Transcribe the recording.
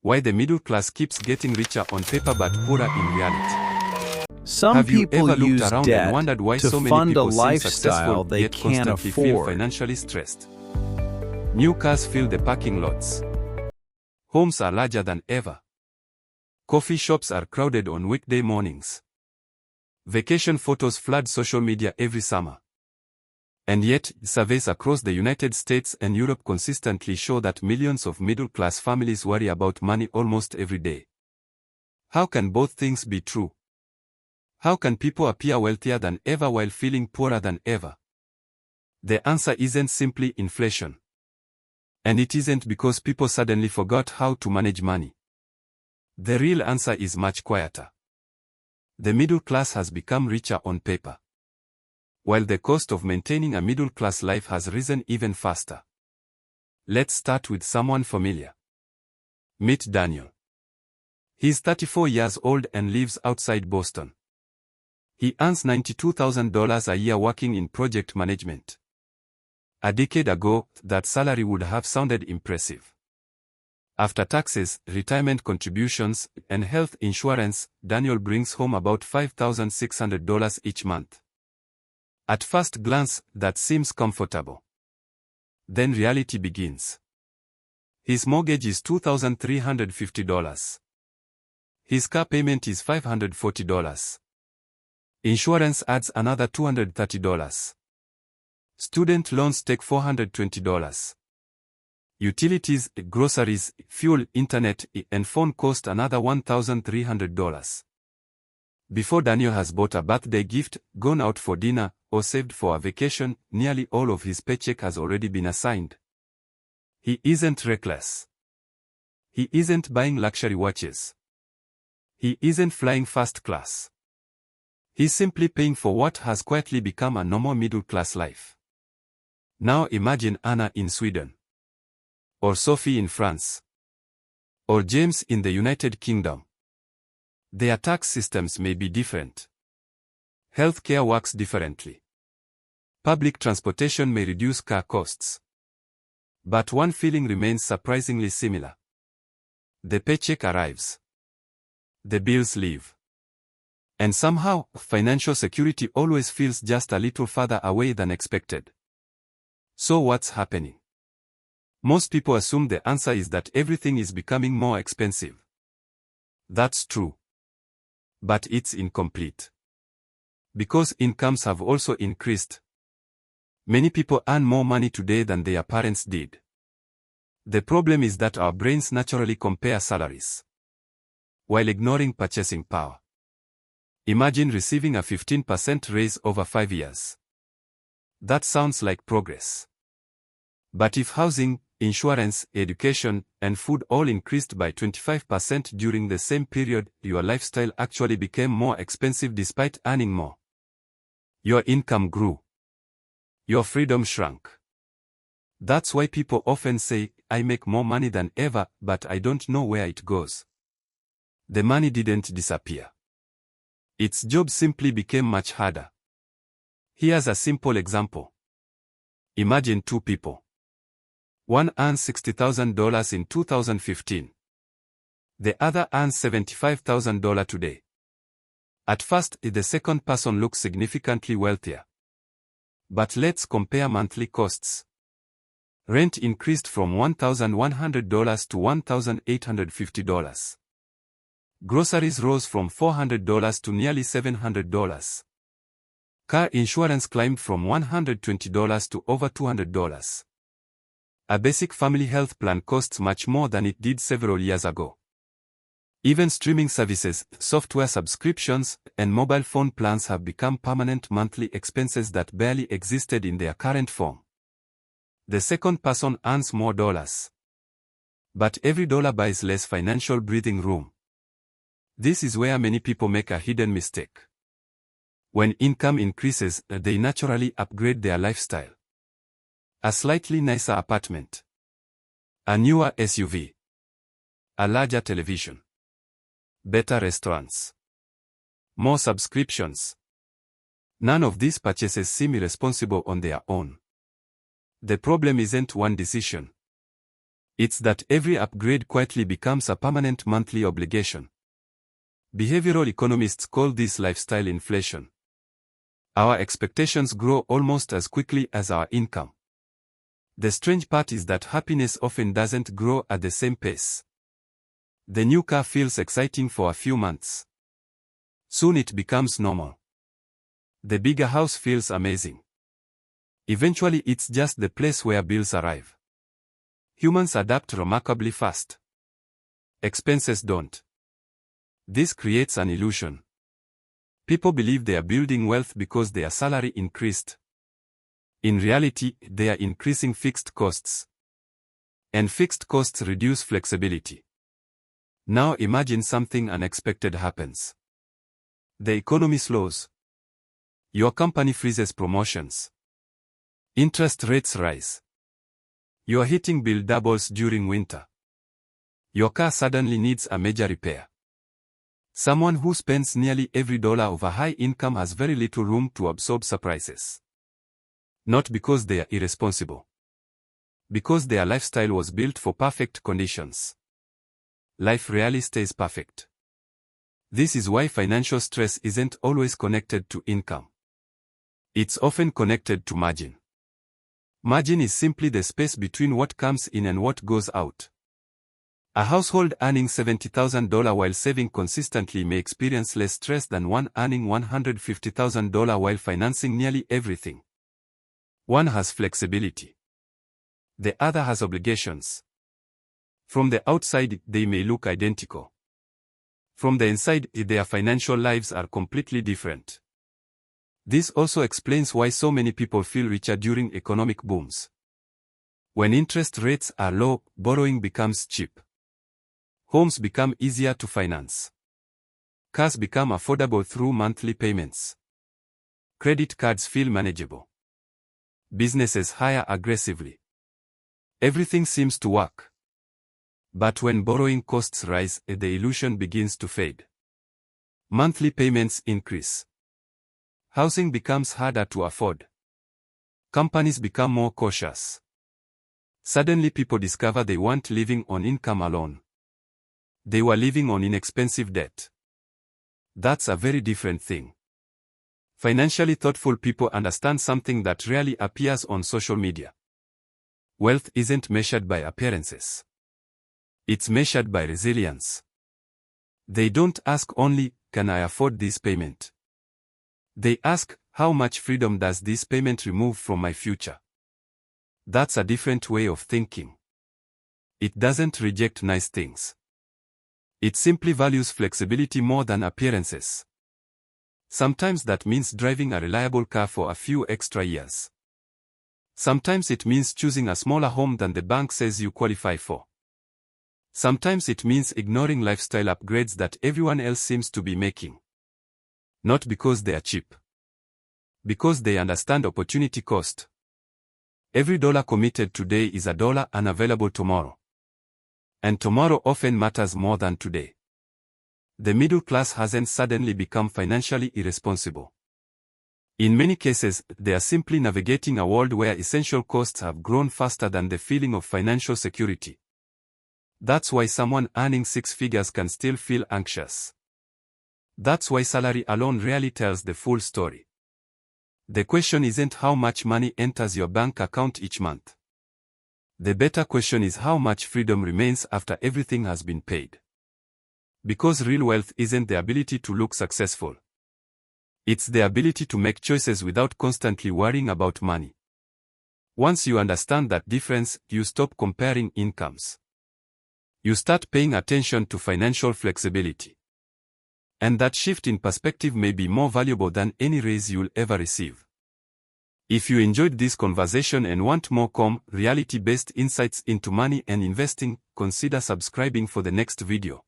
Why the middle class keeps getting richer on paper but poorer in reality. Some Have you people ever looked use around debt and wondered why to so many fund a people seem lifestyle successful they yet can't constantly feel afford? financially stressed? New cars fill the parking lots. Homes are larger than ever. Coffee shops are crowded on weekday mornings. Vacation photos flood social media every summer. And yet, surveys across the United States and Europe consistently show that millions of middle-class families worry about money almost every day. How can both things be true? How can people appear wealthier than ever while feeling poorer than ever? The answer isn't simply inflation. And it isn't because people suddenly forgot how to manage money. The real answer is much quieter. The middle class has become richer on paper, while the cost of maintaining a middle-class life has risen even faster. Let's start with someone familiar. Meet Daniel. He's 34 years old and lives outside Boston. He earns $92,000 a year working in project management. A decade ago, that salary would have sounded impressive. After taxes, retirement contributions, and health insurance, Daniel brings home about $5,600 each month. At first glance, that seems comfortable. Then reality begins. His mortgage is $2,350. His car payment is $540. Insurance adds another $230. Student loans take $420. Utilities, groceries, fuel, internet, and phone cost another $1,300. Before Daniel has bought a birthday gift, gone out for dinner, or saved for a vacation, nearly all of his paycheck has already been assigned. He isn't reckless. He isn't buying luxury watches. He isn't flying first class. He's simply paying for what has quietly become a normal middle-class life. Now imagine Anna in Sweden, or Sophie in France, or James in the United Kingdom. Their tax systems may be different. Healthcare works differently. Public transportation may reduce car costs. But one feeling remains surprisingly similar. The paycheck arrives. The bills leave. And somehow, financial security always feels just a little farther away than expected. So what's happening? Most people assume the answer is that everything is becoming more expensive. That's true. But it's incomplete. Because incomes have also increased. Many people earn more money today than their parents did. The problem is that our brains naturally compare salaries, while ignoring purchasing power. Imagine receiving a 15% raise over 5 years. That sounds like progress. But if housing, insurance, education, and food all increased by 25% during the same period, your lifestyle actually became more expensive despite earning more. Your income grew. Your freedom shrunk. That's why people often say, I make more money than ever, but I don't know where it goes. The money didn't disappear. Its job simply became much harder. Here's a simple example. Imagine two people. One earns $60,000 in 2015. The other earns $75,000 today. At first, the second person looks significantly wealthier. But let's compare monthly costs. Rent increased from $1,100 to $1,850. Groceries rose from $400 to nearly $700. Car insurance climbed from $120 to over $200. A basic family health plan costs much more than it did several years ago. Even streaming services, software subscriptions, and mobile phone plans have become permanent monthly expenses that barely existed in their current form. The second person earns more dollars. But every dollar buys less financial breathing room. This is where many people make a hidden mistake. When income increases, they naturally upgrade their lifestyle. A slightly nicer apartment. A newer SUV. A larger television. Better restaurants. More subscriptions. None of these purchases seem irresponsible on their own. The problem isn't one decision. It's that every upgrade quietly becomes a permanent monthly obligation. Behavioral economists call this lifestyle inflation. Our expectations grow almost as quickly as our income. The strange part is that happiness often doesn't grow at the same pace. The new car feels exciting for a few months. Soon it becomes normal. The bigger house feels amazing. Eventually it's just the place where bills arrive. Humans adapt remarkably fast. Expenses don't. This creates an illusion. People believe they are building wealth because their salary increased. In reality, they are increasing fixed costs. And fixed costs reduce flexibility. Now imagine something unexpected happens. The economy slows. Your company freezes promotions. Interest rates rise. Your heating bill doubles during winter. Your car suddenly needs a major repair. Someone who spends nearly every dollar of a high income has very little room to absorb surprises. Not because they are irresponsible. Because their lifestyle was built for perfect conditions. Life rarely stays perfect. This is why financial stress isn't always connected to income. It's often connected to margin. Margin is simply the space between what comes in and what goes out. A household earning $70,000 while saving consistently may experience less stress than one earning $150,000 while financing nearly everything. One has flexibility. The other has obligations. From the outside, they may look identical. From the inside, their financial lives are completely different. This also explains why so many people feel richer during economic booms. When interest rates are low, borrowing becomes cheap. Homes become easier to finance. Cars become affordable through monthly payments. Credit cards feel manageable. Businesses hire aggressively. Everything seems to work. But when borrowing costs rise, the illusion begins to fade. Monthly payments increase. Housing becomes harder to afford. Companies become more cautious. Suddenly people discover they weren't living on income alone. They were living on inexpensive debt. That's a very different thing. Financially thoughtful people understand something that rarely appears on social media. Wealth isn't measured by appearances. It's measured by resilience. They don't ask only, can I afford this payment? They ask, how much freedom does this payment remove from my future? That's a different way of thinking. It doesn't reject nice things. It simply values flexibility more than appearances. Sometimes that means driving a reliable car for a few extra years. Sometimes it means choosing a smaller home than the bank says you qualify for. Sometimes it means ignoring lifestyle upgrades that everyone else seems to be making. Not because they are cheap. Because they understand opportunity cost. Every dollar committed today is a dollar unavailable tomorrow. And tomorrow often matters more than today. The middle class hasn't suddenly become financially irresponsible. In many cases, they are simply navigating a world where essential costs have grown faster than the feeling of financial security. That's why someone earning six figures can still feel anxious. That's why salary alone rarely tells the full story. The question isn't how much money enters your bank account each month. The better question is how much freedom remains after everything has been paid. Because real wealth isn't the ability to look successful. It's the ability to make choices without constantly worrying about money. Once you understand that difference, you stop comparing incomes. You start paying attention to financial flexibility. And that shift in perspective may be more valuable than any raise you'll ever receive. If you enjoyed this conversation and want more calm, reality-based insights into money and investing, consider subscribing for the next video.